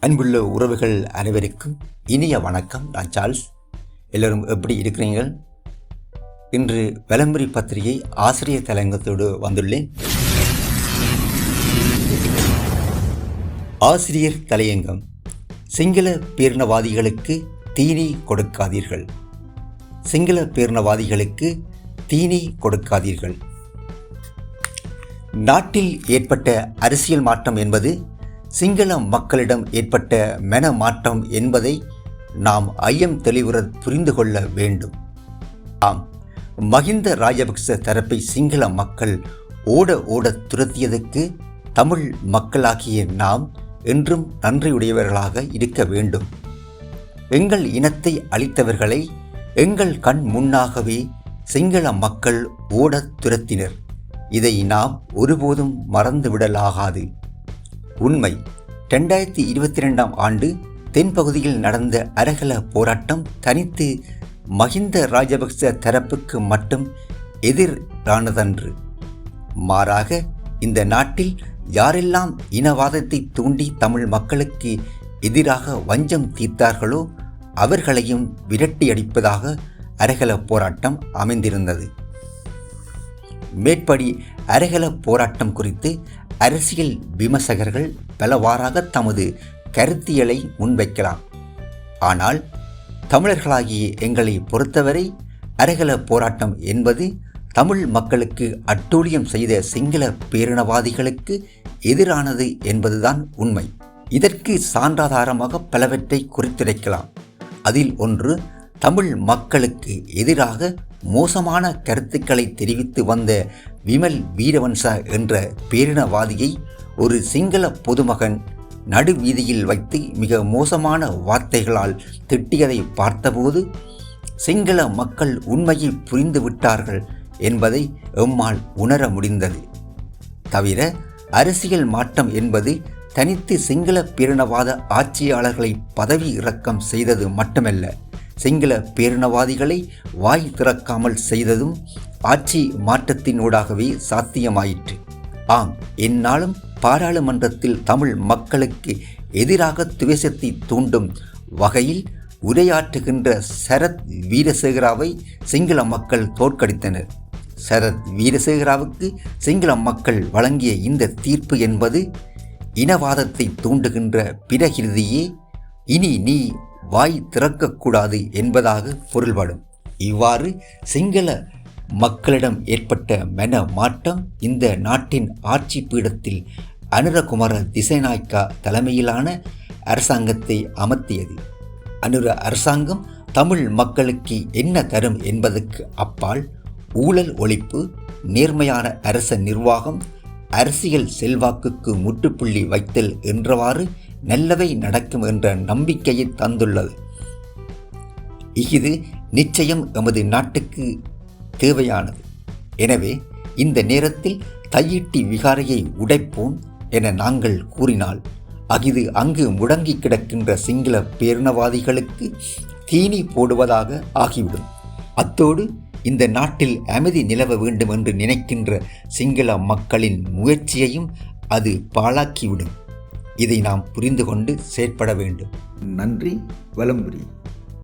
அன்புள்ள உறவுகள் அனைவருக்கும் இனிய வணக்கம். நான் சார்ல்ஸ். எல்லோரும் எப்படி இருக்கிறீர்கள்? இன்று வலம்புரி பத்திரிகை ஆசிரியர் தலையங்கத்தோடு வந்துள்ளேன். ஆசிரியர் தலையங்கம்: சிங்கள பேரினவாதிகளுக்கு தீனி கொடுக்காதீர்கள். சிங்கள பேரினவாதிகளுக்கு தீனி கொடுக்காதீர்கள். நாட்டில் ஏற்பட்ட அரசியல் மாற்றம் என்பது சிங்கள மக்களிடம் ஏற்பட்ட மன மாற்றம் என்பதை நாம் ஐயம் தெளிவுற புரிந்து கொள்ள வேண்டும். ஆம், மஹிந்த ராஜபக்ச தரப்பை சிங்கள மக்கள் ஓட துரத்தியதுக்கு தமிழ் மக்களாகிய நாம் என்றும் நன்றியுடையவர்களாக இருக்க வேண்டும். எங்கள் இனத்தை அழித்தவர்களை எங்கள் கண் முன்னாகவே சிங்கள மக்கள் ஓடத் துரத்தினர். இதை நாம் ஒருபோதும் மறந்துவிடலாகாது. உண்மை, 2022 ஆண்டு தென்பகுதியில் நடந்த அரகல போராட்டம் தனித்து மஹிந்த ராஜபக்ச தரப்புக்கு மட்டும் எதிரானதன்று. மாறாக இந்த நாட்டில் யாரெல்லாம் இனவாதத்தை தூண்டி தமிழ் மக்களுக்கு எதிராக வஞ்சம் தீர்த்தார்களோ அவர்களையும் விரட்டியடிப்பதாக அரகல போராட்டம் அமைந்திருந்தது. மேற்படி அரகல போராட்டம் குறித்து அரசியல் விமர்சகர்கள் பலவாறாக தமது கருத்தியலை முன்வைக்கலாம். ஆனால் தமிழர்களாகிய எங்களை பொறுத்தவரை அரகல போராட்டம் என்பது தமிழ் மக்களுக்கு அட்டூழியம் செய்த சிங்கள பேரினவாதிகளுக்கு எதிரானது என்பதுதான் உண்மை. இதற்கு சான்றாதாரமாக பலவற்றை குறித்துரைக்கலாம். அதில் ஒன்று, தமிழ் மக்களுக்கு எதிராக மோசமான கருத்துக்களை தெரிவித்து வந்த விமல் வீரவன்ச என்ற பேரினவாதியை ஒரு சிங்கள பொதுமகன் நடுவீதியில் வைத்து மிக மோசமான வார்த்தைகளால் திட்டியதை பார்த்தபோது சிங்கள மக்கள் உண்மையை புரிந்து விட்டார்கள் என்பதை எம்மால் உணர முடிந்தது. தவிர அரசியல் மாற்றம் என்பது தனித்து சிங்கள பேரினவாத ஆட்சியாளர்களை பதவி இறக்கம் செய்தது மட்டுமல்ல, சிங்கள பேரினவாதிகளை வாய் திறக்காமல் செய்ததும் ஆட்சி மாற்றத்தினூடாகவே சாத்தியமாயிற்று. ஆம், எந்நாளும் பாராளுமன்றத்தில் தமிழ் மக்களுக்கு எதிராக துவேஷத்தை தூண்டும் வகையில் உரையாற்றுகின்ற சரத் வீரசேகராவை சிங்கள மக்கள் தோற்கடித்தனர். சரத் வீரசேகராவுக்கு சிங்கள மக்கள் வழங்கிய இந்த தீர்ப்பு என்பது இனவாதத்தை தூண்டுகின்ற பிரகிருதியே இனி நீ வாய் திறக்கக்கூடாது என்பதாக பொருள்படும். இவ்வாறு சிங்கள மக்களிடம் ஏற்பட்ட மன மாற்றம் இந்த நாட்டின் ஆட்சி பீடத்தில் அனுரகுமார திசைநாயக்கா தலைமையிலான அரசாங்கத்தை அமர்த்தியது. அனுர அரசாங்கம் தமிழ் மக்களுக்கு என்ன தரும் என்பதற்கு அப்பால் ஊழல் ஒழிப்பு, நேர்மையான அரச நிர்வாகம், அரசியல் செல்வாக்குக்கு முற்றுப்புள்ளி வைத்தல் என்றவாறு நல்லவை நடக்கும் என்ற நம்பிக்கையை தந்துள்ளது. இது நிச்சயம் எமது நாட்டுக்கு தேவையானது. எனவே இந்த நேரத்தில் தையிட்டி விகாரையை உடைப்போம் என நாங்கள் கூறினால் அஃது அங்கு முடங்கி கிடக்கின்ற சிங்கள பேரினவாதிகளுக்கு தீனி போடுவதாக ஆகிவிடும். அத்தோடு இந்த நாட்டில் அமைதி நிலவ வேண்டும் என்று நினைக்கின்ற சிங்கள மக்களின் முயற்சியையும் அது பாழாக்கிவிடும். இதை நாம் புரிந்து கொண்டு செயற்பட வேண்டும். நன்றி. வலம்புரி.